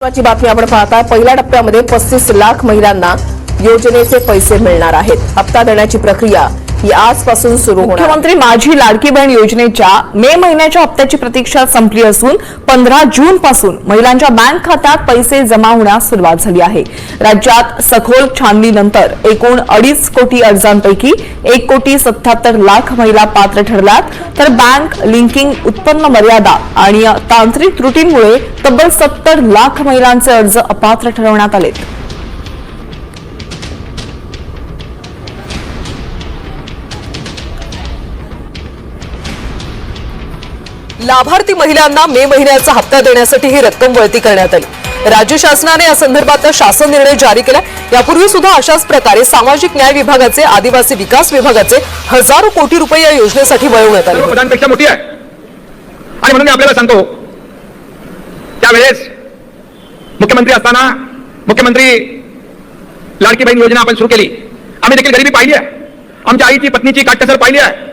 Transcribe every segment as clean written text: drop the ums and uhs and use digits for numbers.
महत्त्वाची बातमी आपण पाहता। पहिल्या टप्प्यामध्ये 35 लाख महिलांना योजनेचे पैसे मिळणार आहेत। हप्ता देण्याची प्रक्रिया ही आजपासून सुरू होणार। मुख्यमंत्री माझी लाडकी बहीण योजनेच्या मे महिन्याच्या हप्त्याची प्रतीक्षा संपली असून 15 जून पासून महिलांच्या बँक खात्यात पैसे जमा होण्यास सुरुवात झाली आहे। राज्यात सखोल छाननीनंतर एकूण 2.5 कोटी अर्जांपैकी 1.77 लाख महिला पात्र ठरल्यात, तर बँक लिंकिंग, उत्पन्न मर्यादा आणि तांत्रिक त्रुटींमुळे तब्बल 70 लाख महिलांचे अर्ज अपात्र ठरवण्यात आले। लाभार्थी महिलांना मे महिन्याचा हप्ता देण्यासाठी ही रक्कम वळती करण्यात आली। राज्य शासनाने या संदर्भात शासन निर्णय जारी केला। यापूर्वी सुद्धा अशाच प्रकारे सामाजिक न्याय विभागाचे, आदिवासी विकास विभागाचे हजारो कोटी रुपये या योजनेसाठी वळवण्यात आले। प्रधानपेक्षा मोठी आहे आणि म्हणून मी आपल्याला सांगतो, त्यावेळेस मुख्यमंत्री असताना मुख्यमंत्री लाडकी बहीण योजना आपण सुरू केली। आम्ही देखील गरिबी पाहिली आहे, आमच्या आईची पत्नीची काटकसर पाहिली आहे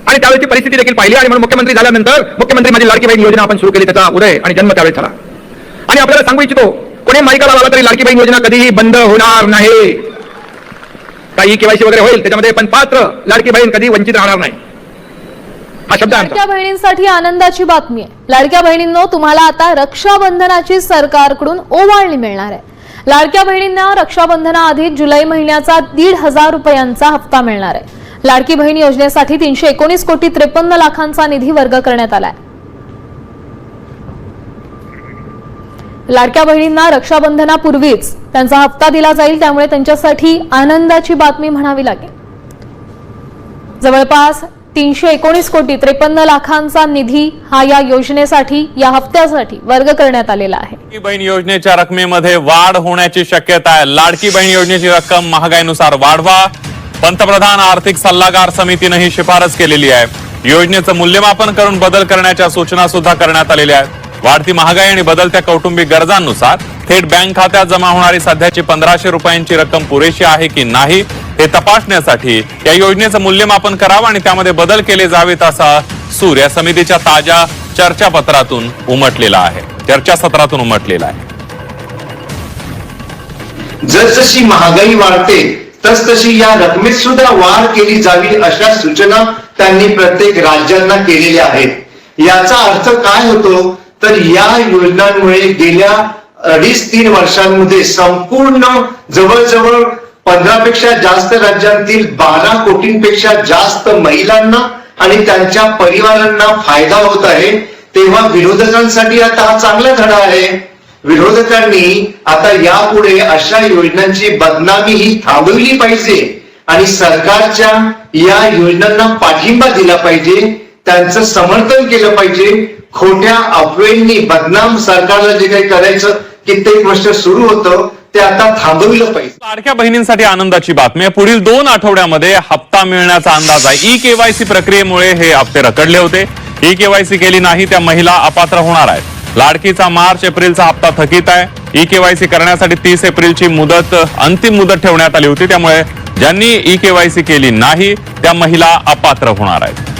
आणि त्यावेळची परिस्थिती देखील पाहिली आणि म्हणून मुख्यमंत्री झाल्यानंतर मुख्यमंत्री माझी लाडकी बहीण योजना आपण सुरू केली। त्याचा उदय आणि जन्म त्यावेळेस झाला आणि आपल्याला सांगू इच्छितो, कोणी माहिती लावला तरी लाडकी बहीण योजना कधीही बंद होणार नाही। काही केवायसी वगैरे होईल त्याच्यामध्ये, पण पात्र लाडकी बहीण कधी वंचित राहणार नाही, हा शब्द आहे। लाडक्या बहिणींसाठी आनंदाची बातमी आहे। लाडक्या बहिणींनो, तुम्हाला आता रक्षाबंधनाची सरकारकडून ओवाळणी मिळणार आहे। लाडक्या बहिणींना रक्षाबंधनाआधी जुलै महिन्याचा 1,500 रुपयांचा हप्ता मिळणार आहे। लाडकी बहीण योजनेसाठी 319 कोटी 53 लाखांचा निधी वर्ग करण्यात आलाय। लाडक्या बहिणींना रक्षाबंधनापूर्वीच त्यांचा हप्ता दिला जाईल, त्यामुळे त्यांच्यासाठी आनंदाची बातमी म्हणावी लागेल। जवळपास 319 कोटी 53 लाखांचा निधी हा या योजनेसाठी, या हप्त्यासाठी वर्ग करण्यात आलेला आहे। लाडकी बहीण योजनेच्या रकमेमध्ये वाढ होण्याची शक्यता आहे। लाडकी बहीण योजनेची रक्कम महागाईनुसार वाढवा, पंतप्रधान आर्थिक सल्लागार समितीने ही शिफारस केलेली आहे। योजनेचं मूल्यमापन करून बदल करण्याच्या सूचना सुद्धा करण्यात आलेल्या आहेत। वाढती महागाई आणि बदलत्या कौटुंबिक गरजांनुसार थेट बँक खात्यात जमा होणारी सध्याची 1500 रुपयांची रक्कम पुरेशी आहे की नाही हे तपासण्यासाठी या योजनेचं मूल्यमापन करावं आणि त्यामध्ये बदल केले जावेत असा सूर या समितीच्या ताज्या चर्चासत्रातून उमटलेला आहे। जसजशी महागाई वाढते तसतशी या रकमेत सुद्धा वाढ केली जावी अशा सूचना त्यांनी प्रत्येक राज्यांना केलेल्या आहेत। याचा अर्थ काय होतो, तर या योजनांमुळे गेल्या 2.5-3 वर्षांमध्ये संपूर्ण जवळजवळ 15 पेक्षा जास्त राज्यांतील 12 कोटींपेक्षा जास्त महिलांना आणि त्यांच्या परिवारांना फायदा होत आहे। तेव्हा विरोधकांसाठी आता हा चांगला धडा आहे। विरोधकांनी आता यापुढे अशा योजनांची बदनामी ही थांबवली पाहिजे आणि सरकारच्या या योजनांना पाठिंबा दिला पाहिजे, त्यांचं समर्थन केलं पाहिजे। खोट्या अफवेंनी बदनाम सरकारला जे काही करायचं कित्येक वर्ष सुरू होतं ते आता थांबवलं पाहिजे। लाडक्या बहिणींसाठी आनंदाची बातमी आहे। पुढील 2 आठवड्यामध्ये हप्ता मिळण्याचा अंदाज आहे। ई-केवायसी प्रक्रियेमुळे हे हप्ते रखडले होते। ई-केवायसी केली नाही त्या महिला अपात्र होणार आहेत। लाडकीचा मार्च-एप्रिलचा हप्ता थकीत आहे। ई-केवायसी करण्यासाठी 30 एप्रिलची अंतिम मुदत ठेवण्यात आली होती, त्यामुळे ज्यांनी ई-केवायसी केली नाही त्या महिला अपात्र होणार आहेत।